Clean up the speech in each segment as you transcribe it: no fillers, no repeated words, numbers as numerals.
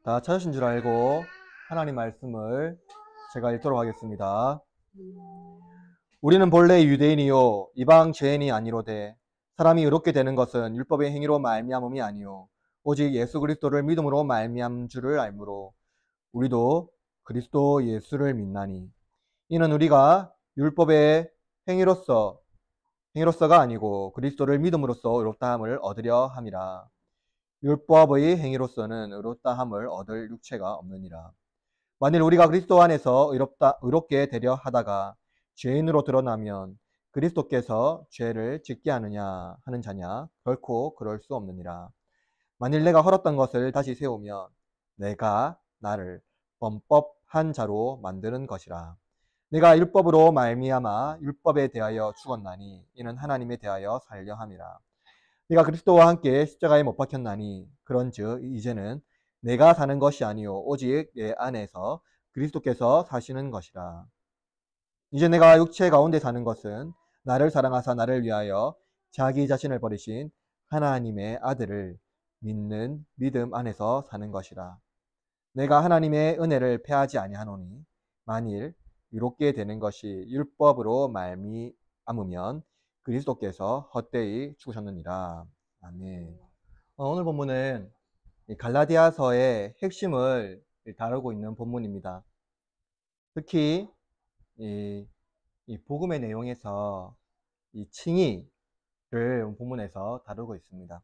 다 찾으신 줄 알고 하나님 말씀을 제가 읽도록 하겠습니다. 우리는 본래 유대인이요 이방 죄인이 아니로되 사람이 의롭게 되는 것은 율법의 행위로 말미암음이 아니요 오직 예수 그리스도를 믿음으로 말미암 줄을 알므로 우리도 그리스도 예수를 믿나니 이는 우리가 율법의 행위로서가 아니고 그리스도를 믿음으로써 의롭다함을 얻으려 함이라. 율법의 행위로서는 의롭다함을 얻을 육체가 없느니라. 만일 우리가 그리스도 안에서 의롭게 되려 하다가 죄인으로 드러나면 그리스도께서 죄를 짓게 하느냐 하는 자냐? 결코 그럴 수 없느니라. 만일 내가 헐었던 것을 다시 세우면 내가 나를 범법한 자로 만드는 것이라. 내가 율법으로 말미암아 율법에 대하여 죽었나니 이는 하나님에 대하여 살려 함이라. 내가 그리스도와 함께 십자가에 못 박혔나니 그런즉 이제는 내가 사는 것이 아니요 오직 내 안에서 그리스도께서 사시는 것이라. 이제 내가 육체 가운데 사는 것은 나를 사랑하사 나를 위하여 자기 자신을 버리신 하나님의 아들을 믿는 믿음 안에서 사는 것이라. 내가 하나님의 은혜를 패하지 아니하노니 만일 의롭게 되는 것이 율법으로 말미암으면 그리스도께서 헛되이 죽으셨느니라. 아멘. 오늘 본문은 갈라디아서의 핵심을 다루고 있는 본문입니다. 특히 이 복음의 내용에서 이 칭의를 본문에서 다루고 있습니다.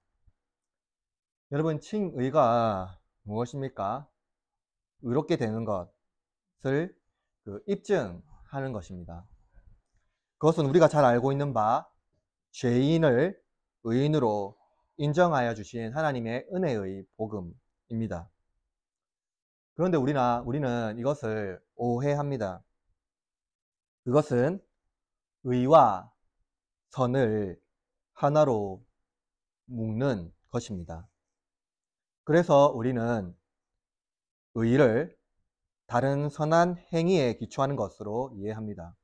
여러분, 칭의가 무엇입니까? 의롭게 되는 것을 입증하는 것입니다. 그것은 우리가 잘 알고 있는 바 죄인을 의인으로 인정하여 주신 하나님의 은혜의 복음입니다. 그런데 우리는 이것을 오해합니다. 그것은 의와 선을 하나로 묶는 것입니다. 그래서 우리는 의를 다른 선한 행위에 기초하는 것으로 이해합니다.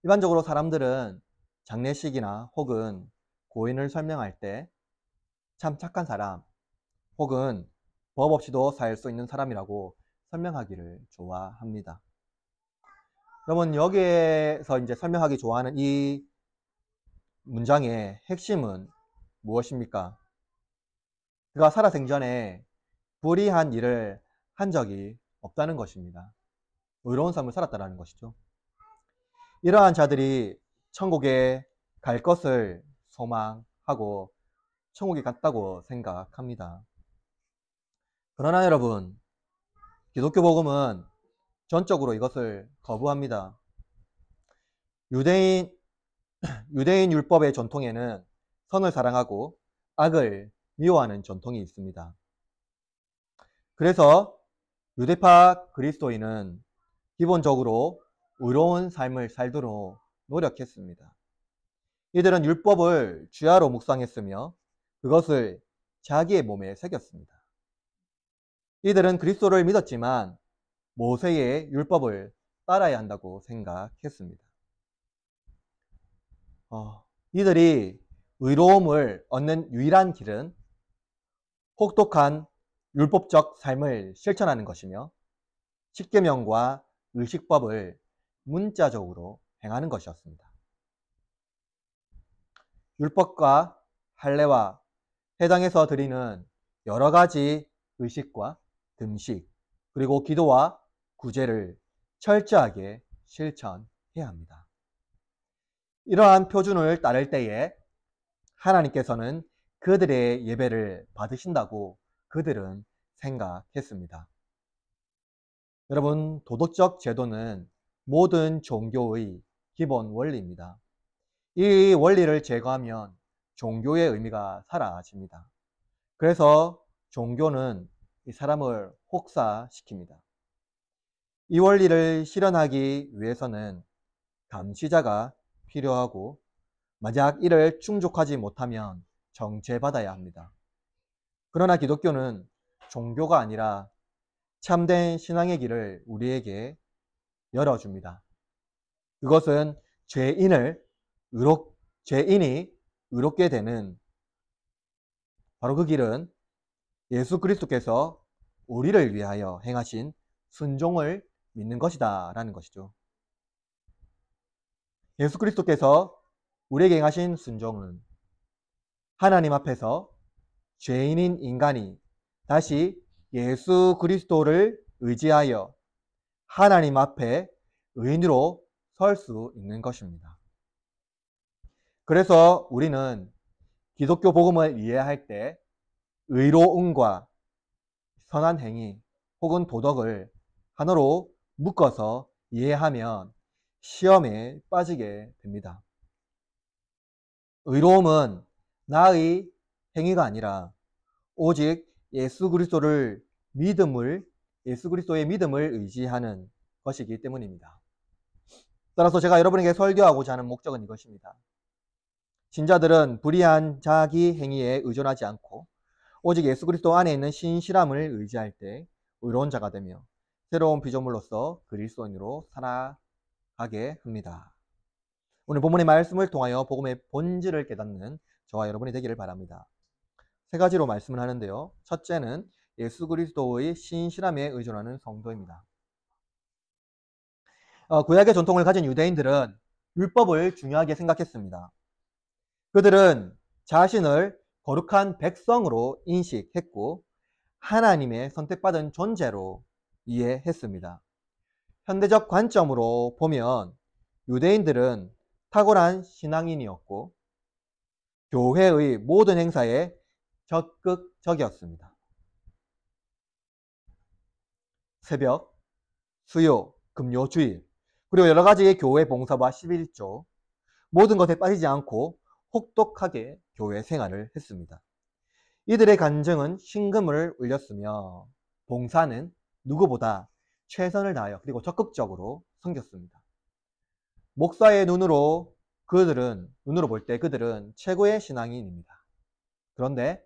일반적으로 사람들은 장례식이나 혹은 고인을 설명할 때 참 착한 사람 혹은 법 없이도 살 수 있는 사람이라고 설명하기를 좋아합니다. 여러분, 여기에서 이제 설명하기 좋아하는 이 문장의 핵심은 무엇입니까? 그가 살아생전에 불의한 일을 한 적이 없다는 것입니다. 의로운 삶을 살았다는 것이죠. 이러한 자들이 천국에 갈 것을 소망하고 천국에 갔다고 생각합니다. 그러나 여러분, 기독교 복음은 전적으로 이것을 거부합니다. 유대인 율법의 전통에는 선을 사랑하고 악을 미워하는 전통이 있습니다. 그래서 유대파 그리스도인은 기본적으로 의로운 삶을 살도록 노력했습니다. 이들은 율법을 주야로 묵상했으며 그것을 자기의 몸에 새겼습니다. 이들은 그리스도를 믿었지만 모세의 율법을 따라야 한다고 생각했습니다. 이들이 의로움을 얻는 유일한 길은 혹독한 율법적 삶을 실천하는 것이며 십계명과 의식법을 문자적으로 행하는 것이었습니다. 율법과 할례와 회당에서 드리는 여러 가지 의식과 금식 그리고 기도와 구제를 철저하게 실천해야 합니다. 이러한 표준을 따를 때에 하나님께서는 그들의 예배를 받으신다고 그들은 생각했습니다. 여러분, 도덕적 제도는 모든 종교의 기본 원리입니다. 이 원리를 제거하면 종교의 의미가 사라집니다. 그래서 종교는 이 사람을 혹사시킵니다. 이 원리를 실현하기 위해서는 감시자가 필요하고 만약 이를 충족하지 못하면 정죄받아야 합니다. 그러나 기독교는 종교가 아니라 참된 신앙의 길을 우리에게 열어줍니다. 그것은 죄인이 의롭게 되는 바로 그 길은 예수 그리스도께서 우리를 위하여 행하신 순종을 믿는 것이다 라는 것이죠. 예수 그리스도께서 우리에게 행하신 순종은 하나님 앞에서 죄인인 인간이 다시 예수 그리스도를 의지하여 하나님 앞에 의인으로 설 수 있는 것입니다. 그래서 우리는 기독교 복음을 이해할 때 의로움과 선한 행위 혹은 도덕을 하나로 묶어서 이해하면 시험에 빠지게 됩니다. 의로움은 나의 행위가 아니라 오직 예수 그리스도의 믿음을 의지하는 것이기 때문입니다. 따라서 제가 여러분에게 설교하고자 하는 목적은 이것입니다. 신자들은 불의한 자기 행위에 의존하지 않고 오직 예수 그리스도 안에 있는 신실함을 의지할 때 의로운 자가 되며 새로운 피조물로서 그리스도인으로 살아가게 합니다. 오늘 본문의 말씀을 통하여 복음의 본질을 깨닫는 저와 여러분이 되기를 바랍니다. 세 가지로 말씀을 하는데요. 첫째는 예수 그리스도의 신실함에 의존하는 성도입니다. 구약의 전통을 가진 유대인들은 율법을 중요하게 생각했습니다. 그들은 자신을 거룩한 백성으로 인식했고 하나님의 선택받은 존재로 이해했습니다. 현대적 관점으로 보면 유대인들은 탁월한 신앙인이었고 교회의 모든 행사에 적극적이었습니다. 새벽, 수요, 금요, 주일, 그리고 여러 가지의 교회 봉사와 11조, 모든 것에 빠지지 않고 혹독하게 교회 생활을 했습니다. 이들의 간증은 신금을 울렸으며 봉사는 누구보다 최선을 다하여 그리고 적극적으로 섬겼습니다. 목사의 눈으로 볼 때 그들은 최고의 신앙인입니다. 그런데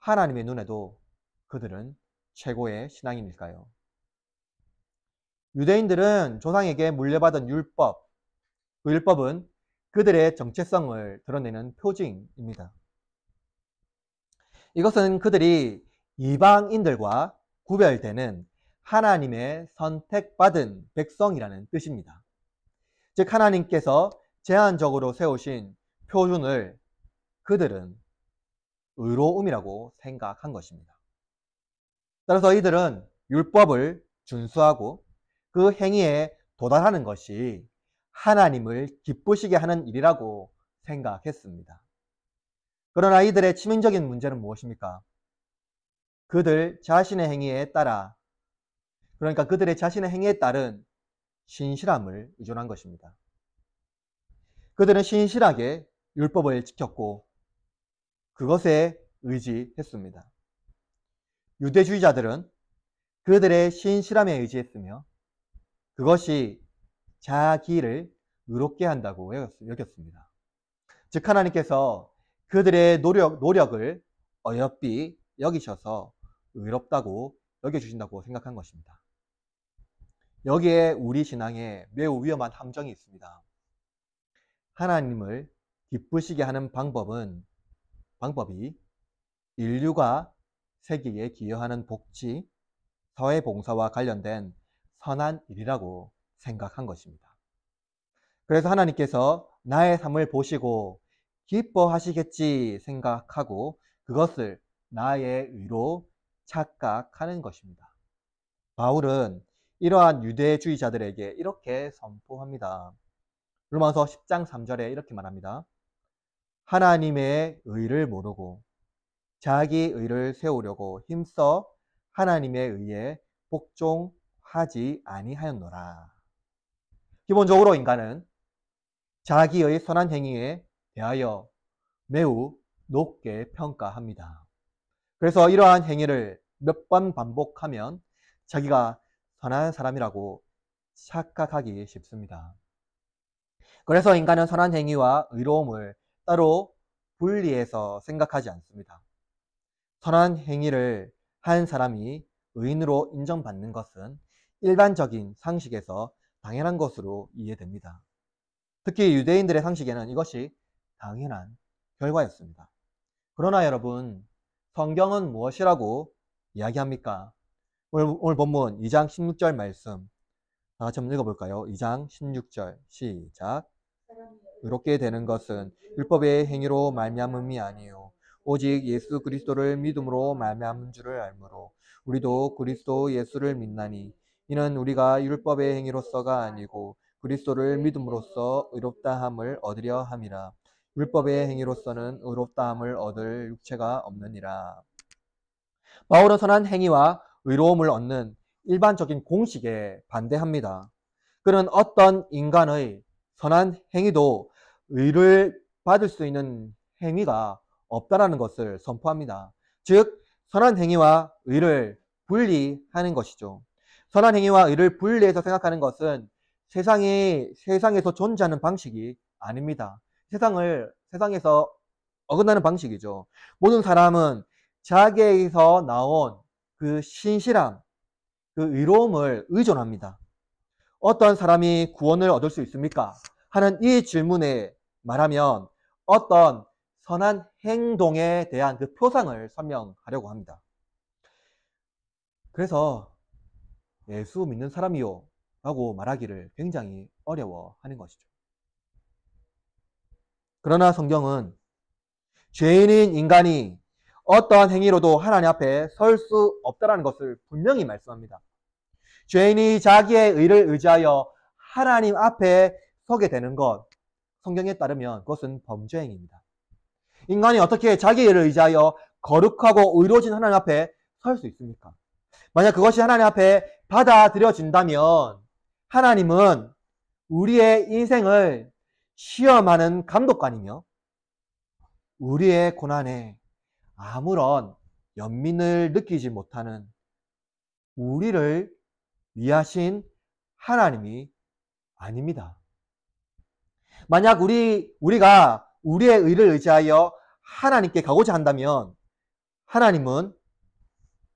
하나님의 눈에도 그들은 최고의 신앙인일까요? 유대인들은 조상에게 물려받은 율법, 그 율법은 그들의 정체성을 드러내는 표징입니다. 이것은 그들이 이방인들과 구별되는 하나님의 선택받은 백성이라는 뜻입니다. 즉 하나님께서 제한적으로 세우신 표준을 그들은 의로움이라고 생각한 것입니다. 따라서 이들은 율법을 준수하고 그 행위에 도달하는 것이 하나님을 기쁘시게 하는 일이라고 생각했습니다. 그러나 이들의 치명적인 문제는 무엇입니까? 그들 자신의 행위에 따라, 그러니까 그들의 자신의 행위에 따른 신실함을 의존한 것입니다. 그들은 신실하게 율법을 지켰고 그것에 의지했습니다. 유대주의자들은 그들의 신실함에 의지했으며 그것이 자기를 의롭게 한다고 여겼습니다. 즉 하나님께서 그들의 노력을 어여삐 여기셔서 의롭다고 여겨주신다고 생각한 것입니다. 여기에 우리 신앙에 매우 위험한 함정이 있습니다. 하나님을 기쁘시게 하는 방법이 인류가 세계에 기여하는 복지, 사회봉사와 관련된 선한 일이라고 생각한 것입니다. 그래서 하나님께서 나의 삶을 보시고 기뻐하시겠지 생각하고 그것을 나의 의로 착각하는 것입니다. 바울은 이러한 유대주의자들에게 이렇게 선포합니다. 로마서 10장 3절에 이렇게 말합니다. 하나님의 의를 모르고 자기 의를 세우려고 힘써 하나님의 의에 복종하지 아니하였노라. 기본적으로 인간은 자기의 선한 행위에 대하여 매우 높게 평가합니다. 그래서 이러한 행위를 몇 번 반복하면 자기가 선한 사람이라고 착각하기 쉽습니다. 그래서 인간은 선한 행위와 의로움을 따로 분리해서 생각하지 않습니다. 선한 행위를 한 사람이 의인으로 인정받는 것은 일반적인 상식에서 당연한 것으로 이해됩니다. 특히 유대인들의 상식에는 이것이 당연한 결과였습니다. 그러나 여러분, 성경은 무엇이라고 이야기합니까? 오늘 본문 2장 16절 말씀 다 같이 한번 읽어볼까요? 2장 16절 시작. 의롭게 되는 것은 율법의 행위로 말미암음이 아니요 오직 예수 그리스도를 믿음으로 말미암은 줄을 알므로 우리도 그리스도 예수를 믿나니 이는 우리가 율법의 행위로서가 아니고 그리스도를 믿음으로써 의롭다함을 얻으려 함이라. 율법의 행위로서는 의롭다함을 얻을 육체가 없느니라. 바울은 선한 행위와 의로움을 얻는 일반적인 공식에 반대합니다. 그는 어떤 인간의 선한 행위도 의를 받을 수 있는 행위가 없다라는 것을 선포합니다. 즉, 선한 행위와 의를 분리하는 것이죠. 선한 행위와 의를 분리해서 생각하는 것은 세상에서 존재하는 방식이 아닙니다. 세상에서 어긋나는 방식이죠. 모든 사람은 자기에게서 나온 그 신실함, 그 의로움을 의존합니다. 어떤 사람이 구원을 얻을 수 있습니까? 하는 이 질문에 말하면 어떤 선한 행동에 대한 그 표상을 설명하려고 합니다. 그래서 예수 믿는 사람이요 라고 말하기를 굉장히 어려워하는 것이죠. 그러나 성경은 죄인인 인간이 어떠한 행위로도 하나님 앞에 설 수 없다는 것을 분명히 말씀합니다. 죄인이 자기의 의를 의지하여 하나님 앞에 서게 되는 것, 성경에 따르면 그것은 범죄 행위입니다. 인간이 어떻게 자기의 의를 의지하여 거룩하고 의로워진 하나님 앞에 설 수 있습니까? 만약 그것이 하나님 앞에 받아들여진다면 하나님은 우리의 인생을 시험하는 감독관이며 우리의 고난에 아무런 연민을 느끼지 못하는 우리를 위하신 하나님이 아닙니다. 만약 우리가 우리의 의를 의지하여 하나님께 가고자 한다면 하나님은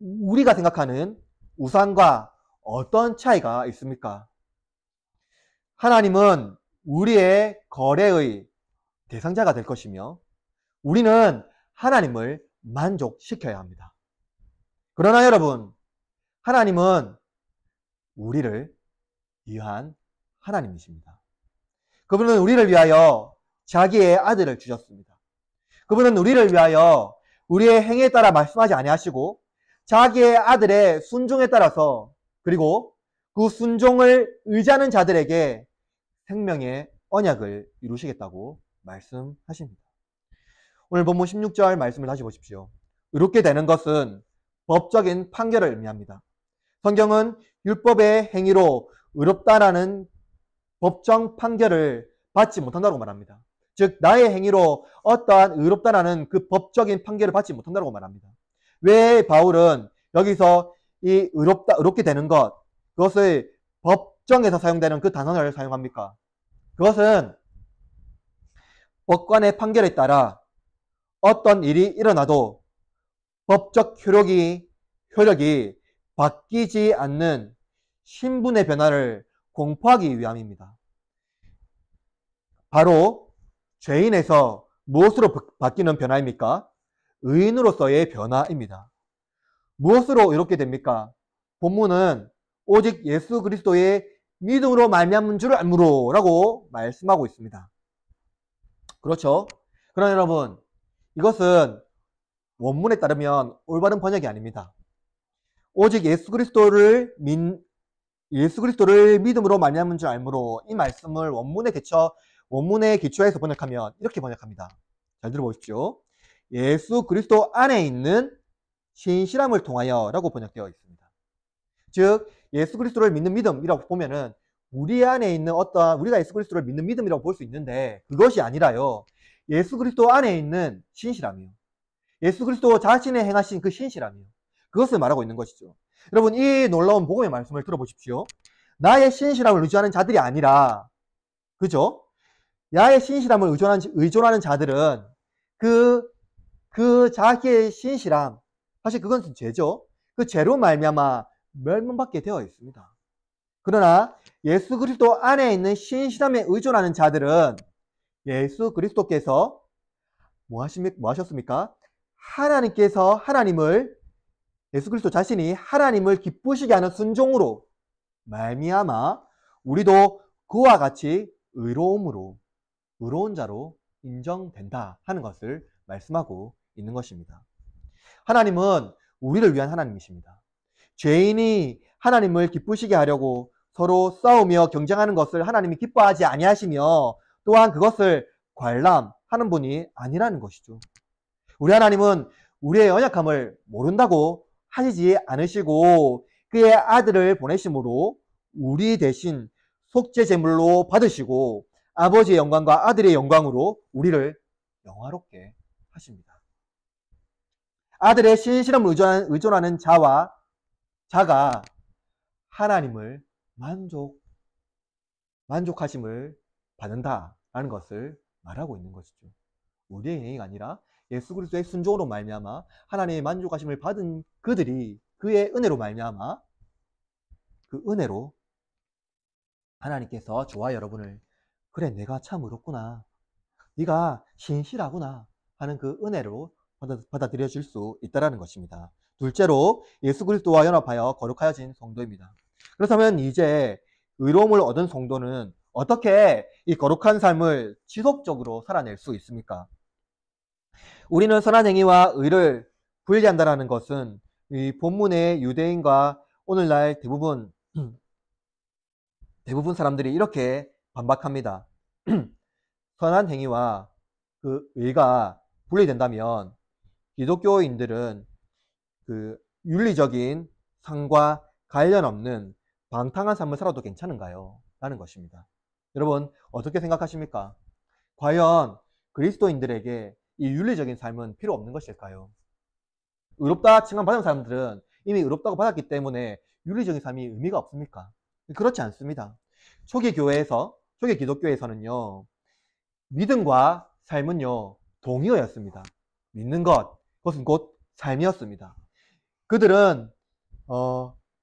우리가 생각하는 우상과 어떤 차이가 있습니까? 하나님은 우리의 거래의 대상자가 될 것이며 우리는 하나님을 만족시켜야 합니다. 그러나 여러분, 하나님은 우리를 위한 하나님이십니다. 그분은 우리를 위하여 자기의 아들을 주셨습니다. 그분은 우리를 위하여 우리의 행위에 따라 말씀하지 아니하시고 자기의 아들의 순종에 따라서 그리고 그 순종을 의지하는 자들에게 생명의 언약을 이루시겠다고 말씀하십니다. 오늘 본문 16절 말씀을 다시 보십시오. 의롭게 되는 것은 법적인 판결을 의미합니다. 성경은 율법의 행위로 의롭다라는 법정 판결을 받지 못한다고 말합니다. 즉 나의 행위로 어떠한 의롭다라는 그 법적인 판결을 받지 못한다고 말합니다. 왜 바울은 여기서 이 의롭게 되는 것, 그것을 법정에서 사용되는 그 단어를 사용합니까? 그것은 법관의 판결에 따라 어떤 일이 일어나도 법적 효력이 바뀌지 않는 신분의 변화를 공포하기 위함입니다. 바로 죄인에서 무엇으로 바뀌는 변화입니까? 의인으로서의 변화입니다. 무엇으로 이렇게 됩니까? 본문은 오직 예수 그리스도의 믿음으로 말미암은 줄 알므로 라고 말씀하고 있습니다. 그렇죠? 그러나 여러분, 이것은 원문에 따르면 올바른 번역이 아닙니다. 오직 예수 그리스도를 믿음으로 말미암은 줄 알므로 이 말씀을 원문의 기초에서 번역하면 이렇게 번역합니다. 잘 들어보십시오. 예수 그리스도 안에 있는 신실함을 통하여 라고 번역되어 있습니다. 즉 예수 그리스도를 믿는 믿음이라고 보면은 우리 안에 있는 우리가 예수 그리스도를 믿는 믿음이라고 볼 수 있는데 그것이 아니라요. 예수 그리스도 안에 있는 신실함이요. 예수 그리스도 자신의 행하신 그 신실함이요. 그것을 말하고 있는 것이죠. 여러분 이 놀라운 복음의 말씀을 들어보십시오. 나의 신실함을 의존하는 자들이 아니라 그죠? 나의 신실함을 의존하는 자들은 그 자기의 신실함 사실 그건 죄죠. 그 죄로 말미암아 멸망받게 되어 있습니다. 그러나 예수 그리스도 안에 있는 신실함에 의존하는 자들은 예수 그리스도께서 뭐 하셨습니까? 예수 그리스도 자신이 하나님을 기쁘시게 하는 순종으로 말미암아 우리도 그와 같이 의로운 자로 인정된다 하는 것을 말씀하고 있는 것입니다. 하나님은 우리를 위한 하나님이십니다. 죄인이 하나님을 기쁘시게 하려고 서로 싸우며 경쟁하는 것을 하나님이 기뻐하지 아니하시며 또한 그것을 관람하는 분이 아니라는 것이죠. 우리 하나님은 우리의 연약함을 모른다고 하시지 않으시고 그의 아들을 보내심으로 우리 대신 속죄 제물로 받으시고 아버지의 영광과 아들의 영광으로 우리를 영화롭게 하십니다. 아들의 신실함을 의존하는 자가 하나님을 만족하심을 받는다라는 것을 말하고 있는 것이죠. 우리의 행위가 아니라 예수 그리스도의 순종으로 말미암아 하나님의 만족하심을 받은 그들이 그의 은혜로 말미암아 그 은혜로 하나님께서 저와 여러분을 그래 내가 참 의롭구나, 네가 신실하구나 하는 그 은혜로 받아들여질 수 있다는 것입니다. 둘째로 예수 그리스도와 연합하여 거룩하여진 성도입니다. 그렇다면 이제 의로움을 얻은 성도는 어떻게 이 거룩한 삶을 지속적으로 살아낼 수 있습니까? 우리는 선한 행위와 의를 분리한다는 것은 이 본문의 유대인과 오늘날 대부분 사람들이 이렇게 반박합니다. 선한 행위와 그 의가 분리된다면 기독교인들은 그 윤리적인 상과 관련 없는 방탕한 삶을 살아도 괜찮은가요? 라는 것입니다. 여러분 어떻게 생각하십니까? 과연 그리스도인들에게 이 윤리적인 삶은 필요 없는 것일까요? 의롭다 칭함받은 사람들은 이미 의롭다고 받았기 때문에 윤리적인 삶이 의미가 없습니까? 그렇지 않습니다. 초기 기독교에서는요, 믿음과 삶은요, 동의어였습니다. 믿는 그것은 곧 삶이었습니다. 그들은,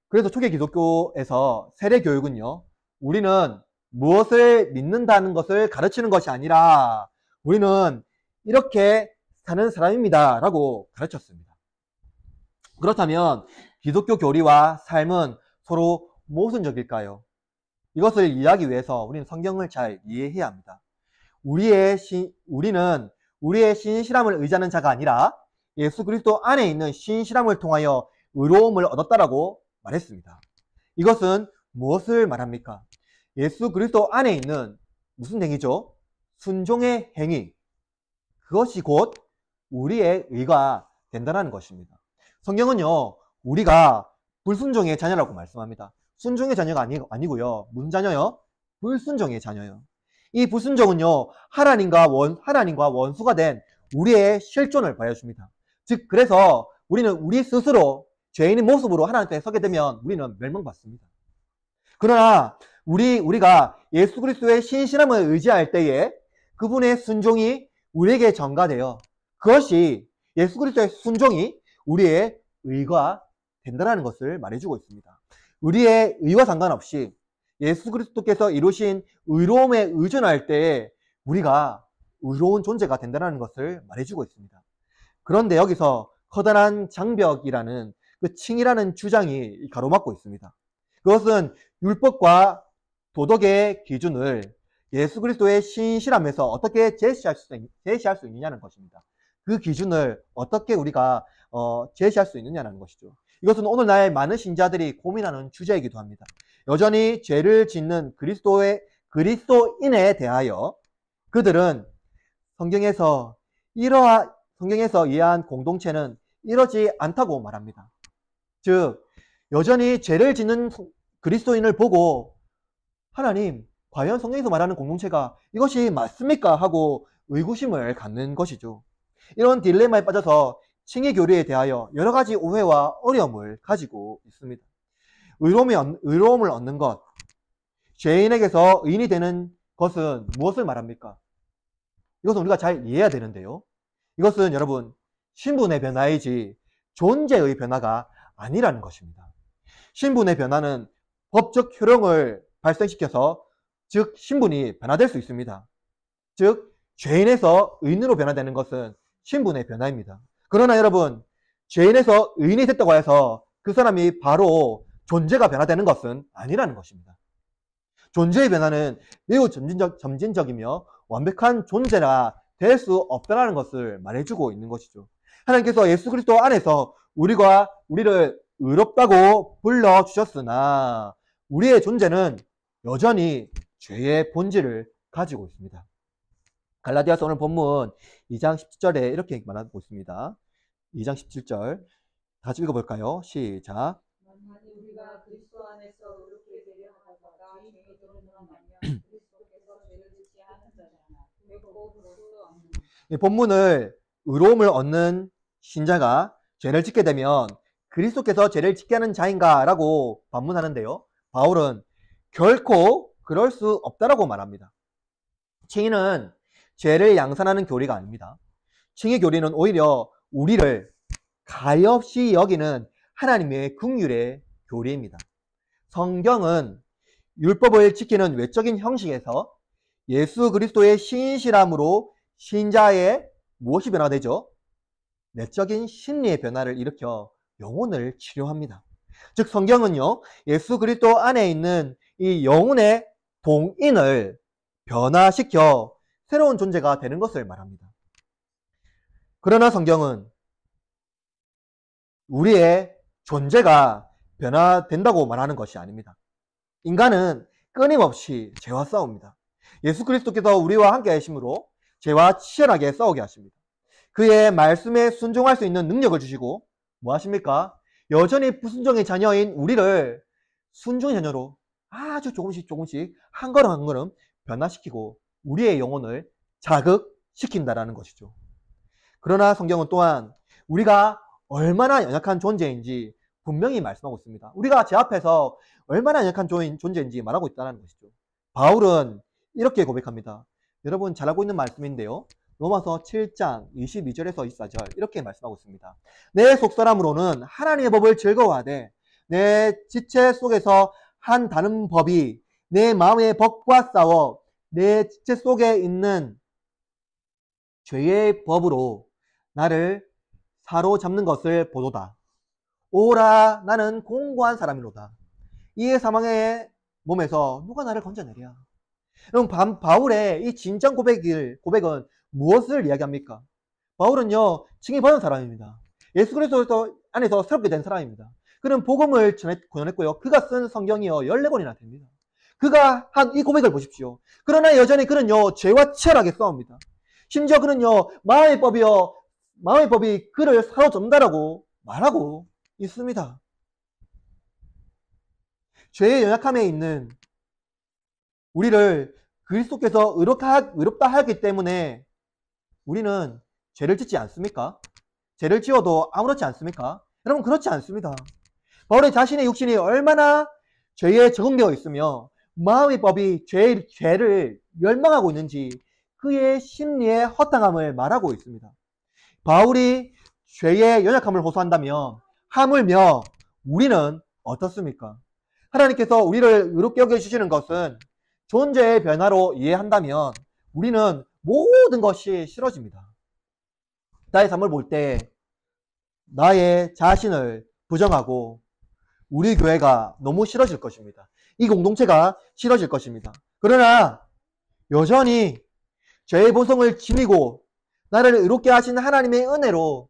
그래서 초기 기독교에서 세례 교육은요, 우리는 무엇을 믿는다는 것을 가르치는 것이 아니라, 우리는 이렇게 사는 사람입니다. 라고 가르쳤습니다. 그렇다면, 기독교 교리와 삶은 서로 모순적일까요? 이것을 이해하기 위해서 우리는 성경을 잘 이해해야 합니다. 우리는 우리의 신실함을 의지하는 자가 아니라 예수 그리스도 안에 있는 신실함을 통하여 의로움을 얻었다라고 말했습니다. 이것은 무엇을 말합니까? 예수 그리스도 안에 있는 무슨 행위죠? 순종의 행위. 그것이 곧 우리의 의가 된다는 것입니다. 성경은요, 우리가 불순종의 자녀라고 말씀합니다. 순종의 자녀가 아니고요. 무슨 자녀요? 불순종의 자녀요. 이 불순종은요, 하나님과 원수가 된 우리의 실존을 보여줍니다. 즉, 그래서 우리는 우리 스스로 죄인의 모습으로 하나님 앞에 서게 되면 우리는 멸망받습니다. 그러나 우리가 예수 그리스도의 신실함을 의지할 때에 그분의 순종이 우리에게 전가되어 그것이 예수 그리스도의 순종이 우리의 의가 된다는 것을 말해주고 있습니다. 우리의 의와 상관없이 예수 그리스도께서 이루신 의로움에 의존할 때 우리가 의로운 존재가 된다는 것을 말해주고 있습니다. 그런데 여기서 커다란 장벽이라는 그 칭이라는 주장이 가로막고 있습니다. 그것은 율법과 도덕의 기준을 예수 그리스도의 신실함에서 어떻게 제시할 수 있느냐는 것입니다. 그 기준을 어떻게 우리가 제시할 수 있느냐는 것이죠. 이것은 오늘날 많은 신자들이 고민하는 주제이기도 합니다. 여전히 죄를 짓는 그리스도인에 대하여 그들은 성경에서 이해한 공동체는 이러지 않다고 말합니다. 즉, 여전히 죄를 짓는 그리스도인을 보고 하나님, 과연 성경에서 말하는 공동체가 이것이 맞습니까? 하고 의구심을 갖는 것이죠. 이런 딜레마에 빠져서 칭의 교리에 대하여 여러 가지 오해와 어려움을 가지고 있습니다. 의로움을 얻는 것, 죄인에게서 의인이 되는 것은 무엇을 말합니까? 이것은 우리가 잘 이해해야 되는데요. 이것은 여러분, 신분의 변화이지 존재의 변화가 아니라는 것입니다. 신분의 변화는 법적 효력을 발생시켜서 즉 신분이 변화될 수 있습니다. 즉 죄인에서 의인으로 변화되는 것은 신분의 변화입니다. 그러나 여러분, 죄인에서 의인이 됐다고 해서 그 사람이 바로 존재가 변화되는 것은 아니라는 것입니다. 존재의 변화는 매우 점진적이며 완벽한 존재라 될 수 없다는 것을 말해주고 있는 것이죠. 하나님께서 예수 그리스도 안에서 우리를 의롭다고 불러주셨으나 우리의 존재는 여전히 죄의 본질을 가지고 있습니다. 갈라디아서 오늘 본문 2장 17절에 이렇게 말하고 있습니다. 2장 17절 다시 읽어볼까요? 시작. 만일 우리가 그리스도 안에서 의롭게 되려 하다가 죄의 도를 행하면 그리스도께서 죄를 짓지 않은 자잖아. 결코 그럴 수 없는. 이 본문을 의로움을 얻는 신자가 죄를 짓게 되면 그리스도께서 죄를 짓게 하는 자인가 라고 반문하는데요. 바울은 결코 그럴 수 없다라고 말합니다. 칭의는 죄를 양산하는 교리가 아닙니다. 칭의 교리는 오히려 우리를 가엾이 여기는 하나님의 긍휼의 교리입니다. 성경은 율법을 지키는 외적인 형식에서 예수 그리스도의 신실함으로 신자의 무엇이 변화되죠? 내적인 심리의 변화를 일으켜 영혼을 치료합니다. 즉 성경은요, 예수 그리스도 안에 있는 이 영혼의 동인을 변화시켜 새로운 존재가 되는 것을 말합니다. 그러나 성경은 우리의 존재가 변화된다고 말하는 것이 아닙니다. 인간은 끊임없이 죄와 싸웁니다. 예수 그리스도께서 우리와 함께 하심으로 죄와 치열하게 싸우게 하십니다. 그의 말씀에 순종할 수 있는 능력을 주시고 뭐 하십니까? 여전히 불순종의 자녀인 우리를 순종의 자녀로 아주 조금씩 한 걸음 한 걸음 변화시키고 우리의 영혼을 자극시킨다라는 것이죠. 그러나 성경은 또한 우리가 얼마나 연약한 존재인지 분명히 말씀하고 있습니다. 우리가 제 앞에서 얼마나 연약한 존재인지 말하고 있다는 것이죠. 바울은 이렇게 고백합니다. 여러분 잘 알고 있는 말씀인데요. 로마서 7장 22절에서 24절 이렇게 말씀하고 있습니다. 내 속사람으로는 하나님의 법을 즐거워하되 내 지체 속에서 한 다른 법이 내 마음의 법과 싸워 내 지체 속에 있는 죄의 법으로 나를 사로잡는 것을 보도다. 오라 나는 공고한 사람이로다. 이 사망의 몸에서 누가 나를 건져내랴. 여러분 바울의 이 진정 고백은 무엇을 이야기합니까? 바울은요 칭의 받은 사람입니다. 예수 그리스도 안에서 새롭게 된 사람입니다. 그는 복음을 전했고요. 그가 쓴 성경이요 14권이나 됩니다. 그가 한 이 고백을 보십시오. 그러나 여전히 그는요 죄와 치열하게 싸웁니다. 심지어 그는요 마음의 법이 그를 사로잡는다라고 말하고 있습니다. 죄의 연약함에 있는 우리를 그리스도께서 의롭다 하였기 때문에 우리는 죄를 짓지 않습니까? 죄를 지어도 아무렇지 않습니까? 여러분 그렇지 않습니다. 바울의 자신의 육신이 얼마나 죄에 적응되어 있으며 마음의 법이 죄를 멸망하고 있는지 그의 심리의 허탕함을 말하고 있습니다. 바울이 죄의 연약함을 호소한다면 하물며 우리는 어떻습니까? 하나님께서 우리를 의롭게 여겨주시는 것은 존재의 변화로 이해한다면 우리는 모든 것이 싫어집니다. 나의 삶을 볼 때 나의 자신을 부정하고 우리 교회가 너무 싫어질 것입니다. 이 공동체가 싫어질 것입니다. 그러나 여전히 죄의 본성을 지니고 나를 의롭게 하신 하나님의 은혜로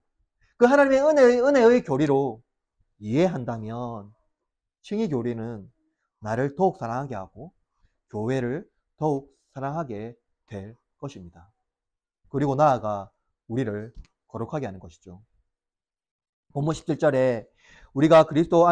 그 하나님의 은혜의 교리로 이해한다면 칭의 교리는 나를 더욱 사랑하게 하고 교회를 더욱 사랑하게 될 것입니다. 그리고 나아가 우리를 거룩하게 하는 것이죠. 본문 17절에 우리가 그리스도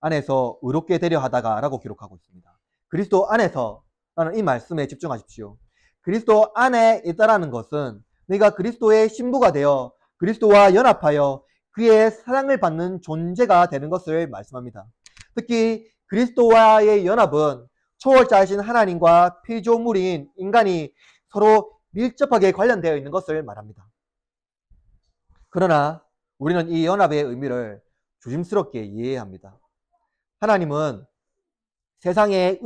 안에서 의롭게 되려 하다가 라고 기록하고 있습니다. 그리스도 안에서 라는 이 말씀에 집중하십시오. 그리스도 안에 있다라는 것은 내가 그리스도의 신부가 되어 그리스도와 연합하여 그의 사랑을 받는 존재가 되는 것을 말씀합니다. 특히 그리스도와의 연합은 초월자이신 하나님과 피조물인 인간이 서로 밀접하게 관련되어 있는 것을 말합니다. 그러나 우리는 이 연합의 의미를 조심스럽게 이해해야 합니다. 하나님은 세상에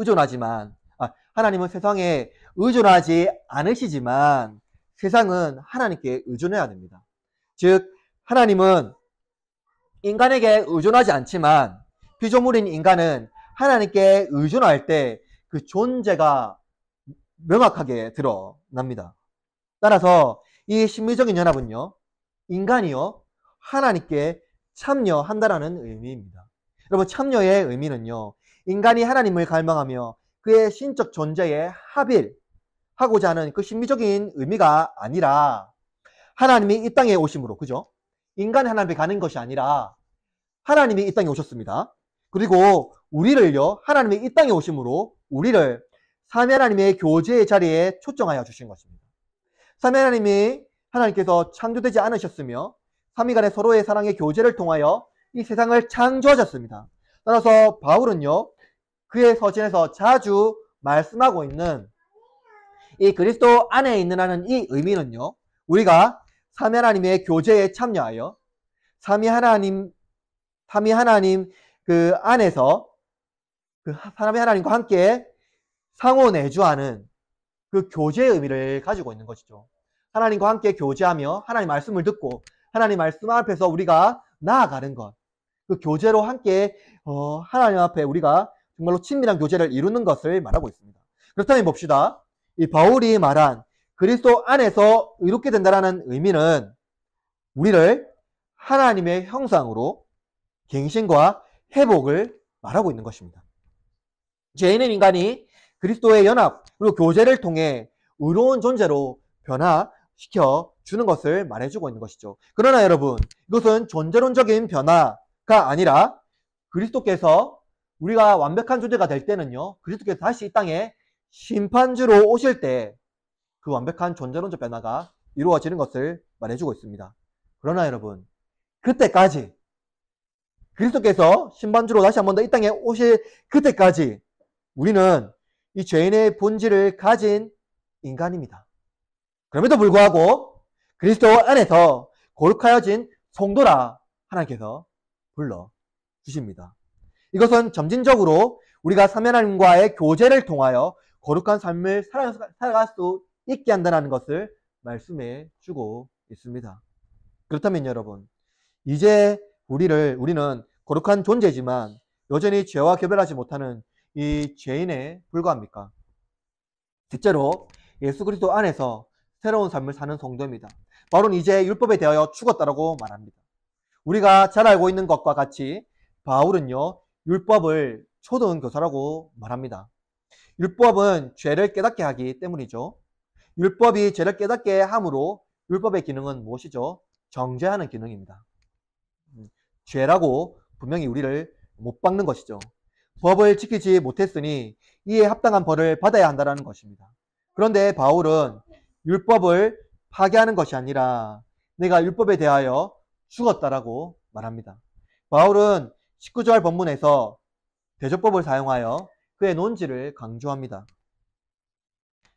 의존하지 않으시지만 세상은 하나님께 의존해야 됩니다. 즉 하나님은 인간에게 의존하지 않지만 피조물인 인간은 하나님께 의존할 때 그 존재가 명확하게 드러납니다. 따라서 이 심리적인 연합은요, 인간이요, 하나님께 참여한다라는 의미입니다. 여러분, 참여의 의미는요, 인간이 하나님을 갈망하며 그의 신적 존재에 합일하고자 하는 그 심리적인 의미가 아니라 하나님이 이 땅에 오심으로, 그죠? 인간이 하나님께 가는 것이 아니라 하나님이 이 땅에 오셨습니다. 그리고 우리를요, 하나님이 이 땅에 오심으로 우리를 삼위 하나님의 교제의 자리에 초청하여 주신 것입니다. 삼위 하나님이 하나님께서 창조되지 않으셨으며 삼위간의 서로의 사랑의 교제를 통하여 이 세상을 창조하셨습니다. 따라서 바울은요, 그의 서신에서 자주 말씀하고 있는 이 그리스도 안에 있는다는 이 의미는요, 우리가 삼위 하나님의 교제에 참여하여 삼위 하나님 그 안에서 그 삼위 하나님과 함께 상호 내주하는 그 교제의 의미를 가지고 있는 것이죠. 하나님과 함께 교제하며 하나님 말씀을 듣고 하나님 말씀 앞에서 우리가 나아가는 것, 그 교제로 함께 하나님 앞에 우리가 정말로 친밀한 교제를 이루는 것을 말하고 있습니다. 그렇다면 봅시다. 이 바울이 말한 그리스도 안에서 의롭게 된다는 의미는 우리를 하나님의 형상으로 갱신과 회복을 말하고 있는 것입니다. 죄인은 인간이 그리스도의 연합 그리고 교제를 통해 의로운 존재로 변화시켜 주는 것을 말해주고 있는 것이죠. 그러나 여러분, 이것은 존재론적인 변화가 아니라 그리스도께서 우리가 완벽한 존재가 될 때는요, 그리스도께서 다시 이 땅에 심판주로 오실 때 그 완벽한 존재론적 변화가 이루어지는 것을 말해주고 있습니다. 그러나 여러분, 그때까지 그리스도께서 심판주로 다시 한 번 더 이 땅에 오실 그때까지 우리는 이 죄인의 본질을 가진 인간입니다. 그럼에도 불구하고 그리스도 안에서 거룩하여진 성도라 하나님께서 불러주십니다. 이것은 점진적으로 우리가 삼위 하나님과의 교제를 통하여 거룩한 삶을 살아갈 수 있게 한다는 것을 말씀해 주고 있습니다. 그렇다면 여러분, 이제 우리는 거룩한 존재지만 여전히 죄와 교별하지 못하는 이 죄인에 불과합니까? 실제로 예수 그리스도 안에서 새로운 삶을 사는 성도입니다. 바울은 이제 율법에 대하여 죽었다라고 말합니다. 우리가 잘 알고 있는 것과 같이 바울은요, 율법을 초등 교사라고 말합니다. 율법은 죄를 깨닫게 하기 때문이죠. 율법이 죄를 깨닫게 함으로 율법의 기능은 무엇이죠? 정죄하는 기능입니다. 죄라고 분명히 우리를 못 박는 것이죠. 법을 지키지 못했으니 이에 합당한 벌을 받아야 한다는 것입니다. 그런데 바울은 율법을 파괴하는 것이 아니라 내가 율법에 대하여 죽었다라고 말합니다. 바울은 19절 본문에서 대조법을 사용하여 그의 논지를 강조합니다.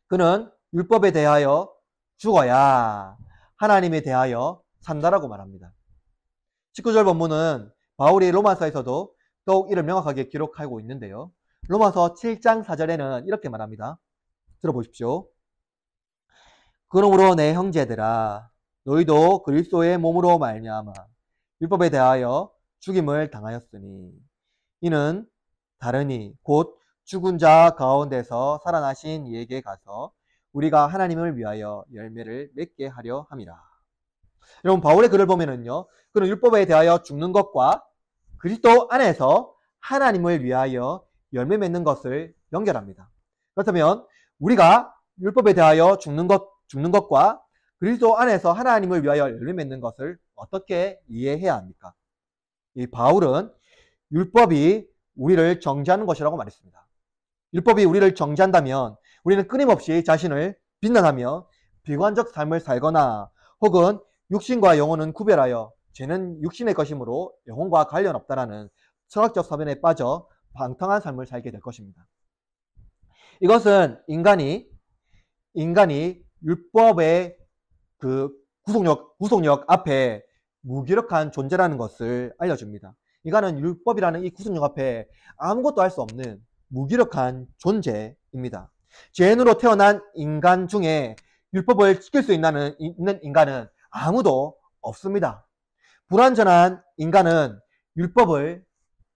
그는 율법에 대하여 죽어야 하나님에 대하여 산다라고 말합니다. 19절 본문은 바울이 로마서에서도 더욱 이를 명확하게 기록하고 있는데요. 로마서 7장 4절에는 이렇게 말합니다. 들어보십시오. 그러므로 내 형제들아, 너희도 그리스도의 몸으로 말미암아 율법에 대하여 죽임을 당하였으니 이는 다르니 곧 죽은 자 가운데서 살아나신 이에게 가서 우리가 하나님을 위하여 열매를 맺게 하려 함이라. 여러분, 바울의 글을 보면은요, 그는 율법에 대하여 죽는 것과 그리스도 안에서 하나님을 위하여 열매 맺는 것을 연결합니다. 그렇다면 우리가 율법에 대하여 죽는 것과 그리스도 안에서 하나님을 위하여 열매 맺는 것을 어떻게 이해해야 합니까? 이 바울은 율법이 우리를 정죄하는 것이라고 말했습니다. 율법이 우리를 정죄한다면 우리는 끊임없이 자신을 비난하며 비관적 삶을 살거나 혹은 육신과 영혼은 구별하여 죄는 육신의 것이므로 영혼과 관련 없다라는 철학적 사변에 빠져 방탕한 삶을 살게 될 것입니다. 이것은 인간이 율법의 그 구속력 앞에 무기력한 존재라는 것을 알려줍니다. 인간은 율법이라는 이 구속력 앞에 아무것도 할 수 없는 무기력한 존재입니다. 죄인으로 태어난 인간 중에 율법을 지킬 수 있는 인간은 아무도 없습니다. 불완전한 인간은 율법을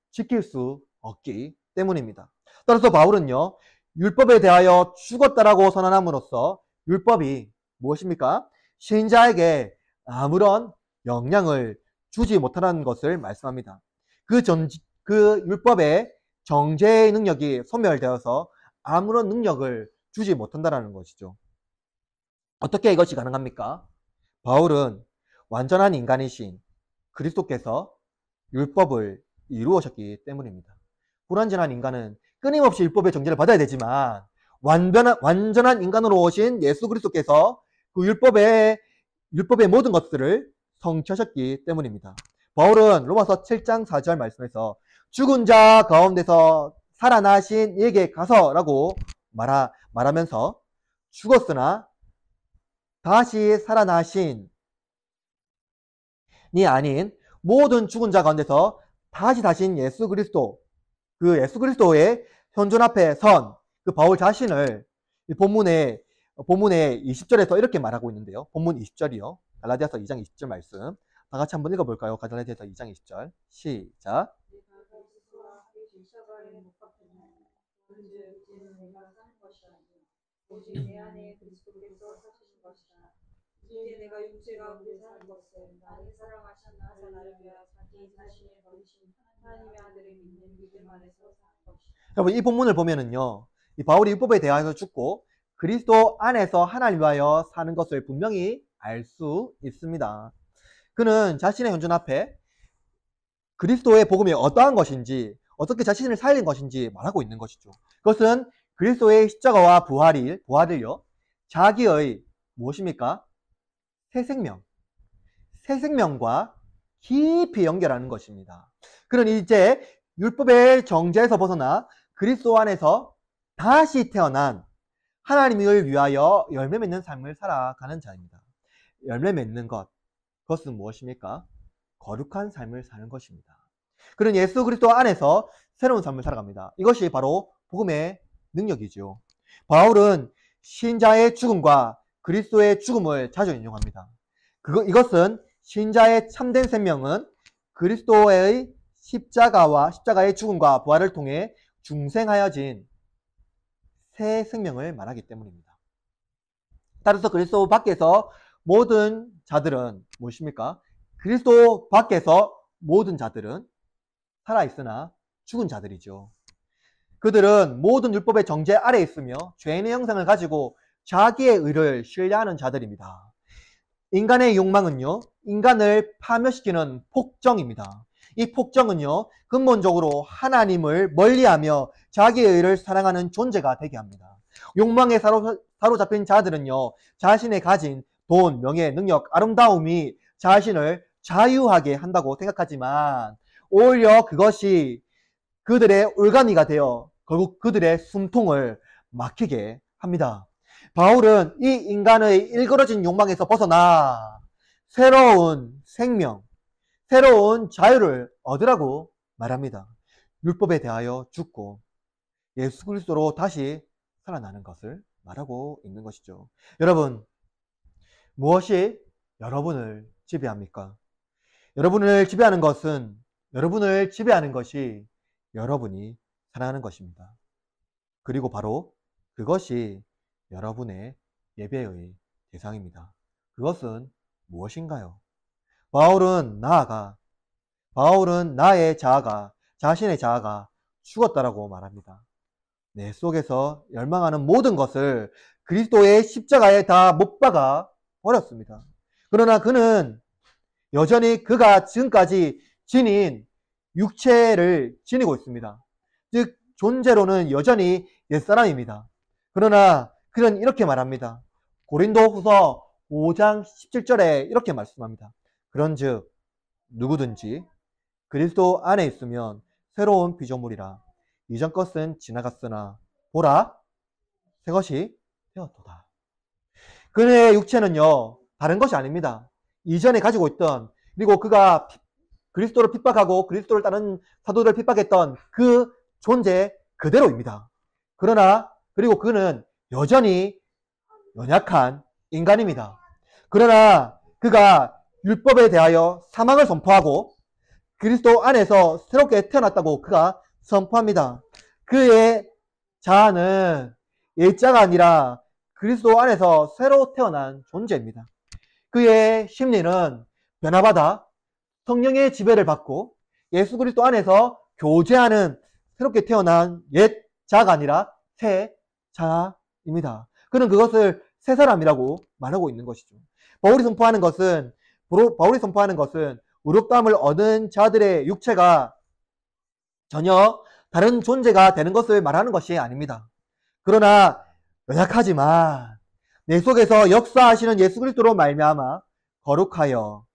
지킬 수 없기 때문입니다. 따라서 바울은요, 율법에 대하여 죽었다라고 선언함으로써 율법이 무엇입니까? 신자에게 아무런 영향을 주지 못하는 것을 말씀합니다. 그 율법의 정죄의 능력이 소멸되어서 아무런 능력을 주지 못한다는 것이죠. 어떻게 이것이 가능합니까? 바울은 완전한 인간이신 그리스도께서 율법을 이루셨기 때문입니다. 불완전한 인간은 끊임없이 율법의 정죄를 받아야 되지만 완전한 인간으로 오신 예수 그리스도께서 그 율법의 모든 것들을 성취하셨기 때문입니다. 바울은 로마서 7장 4절 말씀에서 죽은 자 가운데서 살아나신 이에게 가서라고 말하면서 죽었으나 다시 살아나신 이 아닌 모든 죽은 자 가운데서 다시 사신 예수 그리스도, 그 예수 그리스도의 현존 앞에 선 그 바울 자신을 본문의 20절에서 이렇게 말하고 있는데요. 본문 20절이요. 갈라디아서 2장 20절 말씀. 다 같이 한번 읽어볼까요? 갈라디아서 2장 20절. 시작. 오직 내 안에 그리스도께서 사시는 것이라. 이제 내가 육체 가운데 사는 것은 나를 사랑하셨나 나를 위하여 자기 자신을 버리신 하나님의 아들을 믿는 믿음 안에서 사는 것이라. 여러분, 이 본문을 보면은요, 이 바울이 율법에 대하여 죽고 그리스도 안에서 하나님 위하여 사는 것을 분명히 알 수 있습니다. 그는 자신의 현존 앞에 그리스도의 복음이 어떠한 것인지, 어떻게 자신을 살린 것인지 말하고 있는 것이죠. 그것은 그리스도의 십자가와 부활을요, 자기의 무엇입니까? 새 생명과 깊이 연결하는 것입니다. 그는 이제 율법의 정죄에서 벗어나 그리스도 안에서 다시 태어난 하나님을 위하여 열매 맺는 삶을 살아가는 자입니다. 열매 맺는 것, 그것은 무엇입니까? 거룩한 삶을 사는 것입니다. 그는 예수 그리스도 안에서 새로운 삶을 살아갑니다. 이것이 바로 복음의 능력이죠. 바울은 신자의 죽음과 그리스도의 죽음을 자주 인용합니다. 이것은 신자의 참된 생명은 그리스도의 십자가의 죽음과 부활을 통해 중생하여진 새 생명을 말하기 때문입니다. 따라서 그리스도 밖에서 모든 자들은 무엇입니까? 그리스도 밖에서 모든 자들은 살아있으나 죽은 자들이죠. 그들은 모든 율법의 정죄 아래에 있으며 죄인의 형상을 가지고 자기의 의를 신뢰하는 자들입니다. 인간의 욕망은요, 인간을 파멸시키는 폭정입니다. 이 폭정은요, 근본적으로 하나님을 멀리하며 자기의 의를 사랑하는 존재가 되게 합니다. 욕망에 사로잡힌 자들은요, 자신의 가진 돈, 명예, 능력, 아름다움이 자신을 자유하게 한다고 생각하지만 오히려 그것이 그들의 올가미가 되어 결국 그들의 숨통을 막히게 합니다. 바울은 이 인간의 일그러진 욕망에서 벗어나 새로운 생명, 새로운 자유를 얻으라고 말합니다. 율법에 대하여 죽고 예수 그리스도로 다시 살아나는 것을 말하고 있는 것이죠. 여러분, 무엇이 여러분을 지배합니까? 여러분을 지배하는 것이 여러분이 사랑하는 것입니다. 그리고 바로 그것이 여러분의 예배의 대상입니다. 그것은 무엇인가요? 바울은 자신의 자아가 죽었다라고 말합니다. 내 속에서 열망하는 모든 것을 그리스도의 십자가에 다 못 박아 버렸습니다. 그러나 그는 여전히 그가 지금까지 지닌 육체를 지니고 있습니다. 즉 존재로는 여전히 옛사람입니다. 그러나 그는 이렇게 말합니다. 고린도후서 5장 17절에 이렇게 말씀합니다. 그런즉 누구든지 그리스도 안에 있으면 새로운 피조물이라. 이전 것은 지나갔으나 보라 새 것이 되었도다. 그의 육체는요 다른 것이 아닙니다. 이전에 가지고 있던, 그리고 그가 그리스도를 핍박하고 그리스도를 따른 사도들을 핍박했던 그 존재 그대로입니다. 그리고 그는 여전히 연약한 인간입니다. 그러나 그가 율법에 대하여 사망을 선포하고 그리스도 안에서 새롭게 태어났다고 그가 선포합니다. 그의 자아는 일자가 아니라 그리스도 안에서 새로 태어난 존재입니다. 그의 심리는 변화받아 성령의 지배를 받고 예수 그리스도 안에서 교제하는 새롭게 태어난 옛 자가 아니라 새 자입니다. 그는 그것을 새 사람이라고 말하고 있는 것이죠. 바울이 선포하는 것은 의롭다함을 얻은 자들의 육체가 전혀 다른 존재가 되는 것을 말하는 것이 아닙니다. 그러나 연약하지만 내 속에서 역사하시는 예수 그리스도로 말미암아 거룩하여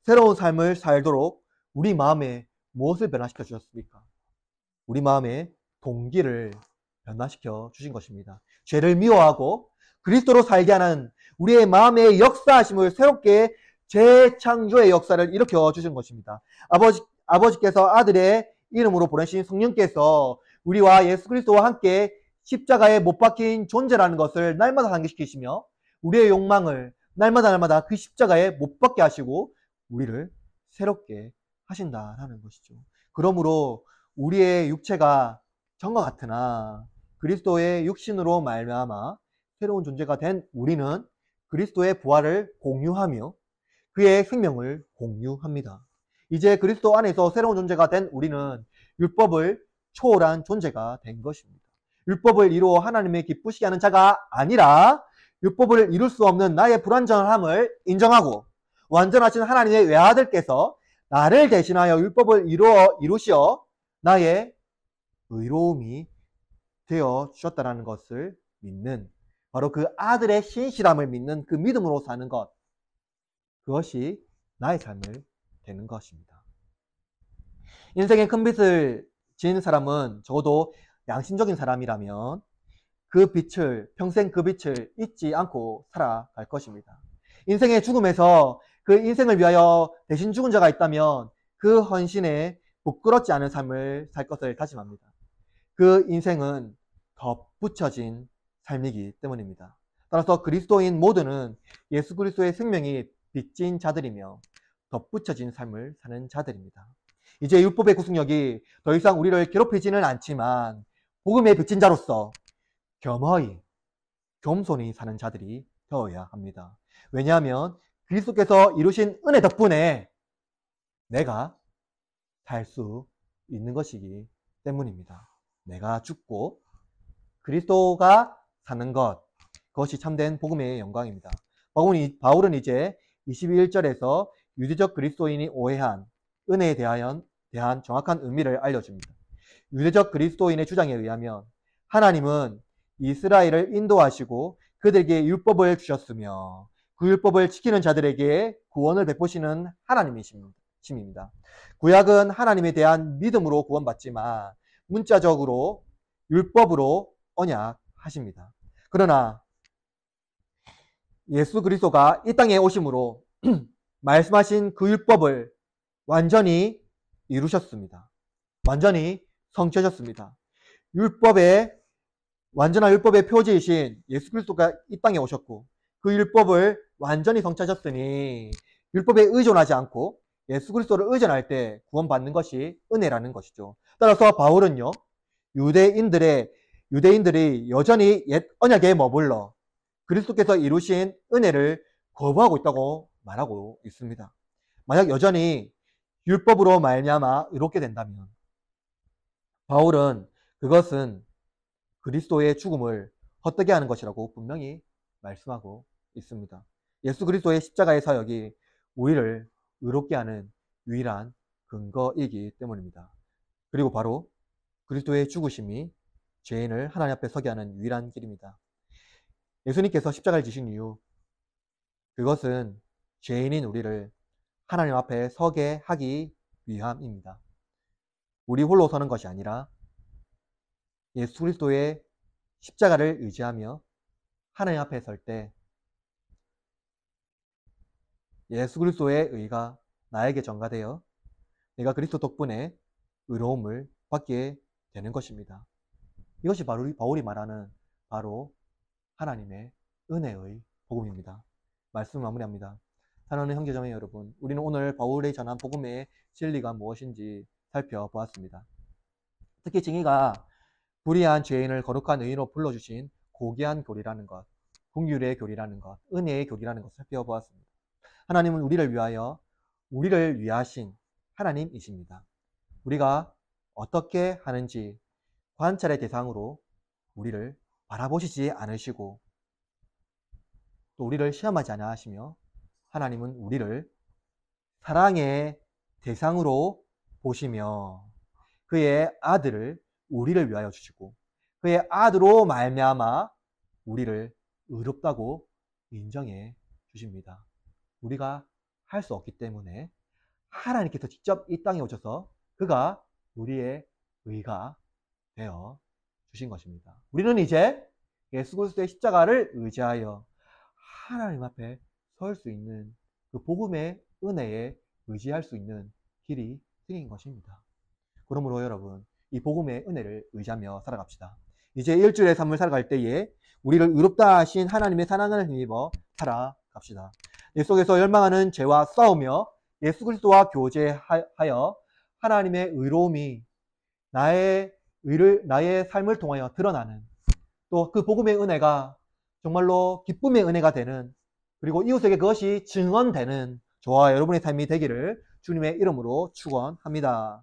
새로운 삶을 살도록 우리 마음에 무엇을 변화시켜 주셨습니까? 우리 마음의 동기를 변화시켜 주신 것입니다. 죄를 미워하고 그리스도로 살게 하는 우리의 마음의 역사하심을 새롭게 재창조의 역사를 일으켜 주신 것입니다. 아버지께서 아들의 이름으로 보내신 성령께서 우리와 예수 그리스도와 함께 십자가에 못 박힌 존재라는 것을 날마다 상기시키시며 우리의 욕망을 날마다 그 십자가에 못 박게 하시고 우리를 새롭게 하신다라는 것이죠. 그러므로 우리의 육체가 전과 같으나 그리스도의 육신으로 말미암아 새로운 존재가 된 우리는 그리스도의 부활을 공유하며 그의 생명을 공유합니다. 이제 그리스도 안에서 새로운 존재가 된 우리는 율법을 초월한 존재가 된 것입니다. 율법을 이루어 하나님의 기쁘시게 하는 자가 아니라 율법을 이룰 수 없는 나의 불완전함을 인정하고 완전하신 하나님의 외아들께서 나를 대신하여 율법을 이루시어 나의 의로움이 되어 주셨다는 것을 믿는, 바로 그 아들의 신실함을 믿는 그 믿음으로 사는 것, 그것이 나의 삶을 되는 것입니다. 인생에 큰 빚을 지은 사람은 적어도 양심적인 사람이라면 평생 그 빛을 잊지 않고 살아갈 것입니다. 인생의 죽음에서 그 인생을 위하여 대신 죽은 자가 있다면 그 헌신에 부끄럽지 않은 삶을 살 것을 다짐합니다. 그 인생은 덧붙여진 삶이기 때문입니다. 따라서 그리스도인 모두는 예수 그리스도의 생명이 빚진 자들이며 덧붙여진 삶을 사는 자들입니다. 이제 율법의 구속력이 더 이상 우리를 괴롭히지는 않지만 복음의 빚진 자로서 겸허히 겸손히 사는 자들이 되어야 합니다. 왜냐하면 그리스도께서 이루신 은혜 덕분에 내가 살 수 있는 것이기 때문입니다. 내가 죽고 그리스도가 사는 것, 그것이 참된 복음의 영광입니다. 바울은 이제 21절에서 유대적 그리스도인이 오해한 은혜에 대한 정확한 의미를 알려줍니다. 유대적 그리스도인의 주장에 의하면 하나님은 이스라엘을 인도하시고 그들에게 율법을 주셨으며 그 율법을 지키는 자들에게 구원을 베푸시는 하나님이십니다. 구약은 하나님에 대한 믿음으로 구원받지만 문자적으로 율법으로 언약하십니다. 그러나 예수 그리스도가 이 땅에 오심으로 말씀하신 그 율법을 완전히 이루셨습니다. 완전히 성취하셨습니다. 완전한 율법의 표지이신 예수 그리스도가 이 땅에 오셨고 그 율법을 완전히 성취하셨으니 율법에 의존하지 않고 예수 그리스도를 의존할 때 구원받는 것이 은혜라는 것이죠. 따라서 바울은요, 유대인들이 여전히 옛 언약에 머물러 그리스도께서 이루신 은혜를 거부하고 있다고 말하고 있습니다. 만약 여전히 율법으로 말미암아 의롭게 된다면 바울은 그것은 그리스도의 죽음을 헛되게 하는 것이라고 분명히 말씀하고 있습니다. 예수 그리스도의 십자가의 사역이 우리를 의롭게 하는 유일한 근거이기 때문입니다. 그리고 바로 그리스도의 죽으심이 죄인을 하나님 앞에 서게 하는 유일한 길입니다. 예수님께서 십자가를 지신 이유, 그것은 죄인인 우리를 하나님 앞에 서게 하기 위함입니다. 우리 홀로 서는 것이 아니라 예수 그리스도의 십자가를 의지하며 하나님 앞에 설 때 예수 그리스도의 의가 나에게 전가되어 내가 그리스도 덕분에 의로움을 받게 되는 것입니다. 이것이 바울이 말하는 바로 하나님의 은혜의 복음입니다. 말씀 마무리합니다. 사랑하는 형제자매 여러분, 우리는 오늘 바울의 전한 복음의 진리가 무엇인지 살펴보았습니다. 특히 증이가 불의한 죄인을 거룩한 의인으로 불러주신 고귀한 교리라는 것, 긍휼의 교리라는 것, 은혜의 교리라는 것을 살펴보았습니다. 하나님은 우리를 위하여 우리를 위하신 하나님이십니다. 우리가 어떻게 하는지 관찰의 대상으로 우리를 바라보시지 않으시고 또 우리를 시험하지 않아 하시며 하나님은 우리를 사랑의 대상으로 보시며 그의 아들을 우리를 위하여 주시고 그의 아들로 말미암아 우리를 의롭다고 인정해 주십니다. 우리가 할 수 없기 때문에 하나님께서 직접 이 땅에 오셔서 그가 우리의 의가 되어 주신 것입니다. 우리는 이제 예수 그리스도의 십자가를 의지하여 하나님 앞에 설 수 있는 그 복음의 은혜에 의지할 수 있는 길이 생긴 것입니다. 그러므로 여러분, 이 복음의 은혜를 의지하며 살아갑시다. 이제 일주일의 삶을 살아갈 때에 우리를 의롭다 하신 하나님의 사랑을 힘입어 살아갑시다. 내 속에서 열망하는 죄와 싸우며 예수 그리스도와 교제하여 하나님의 의로움이 나의 삶을 통하여 드러나는 또 그 복음의 은혜가 정말로 기쁨의 은혜가 되는 그리고 이웃에게 그것이 증언되는 저와 여러분의 삶이 되기를 주님의 이름으로 축원합니다.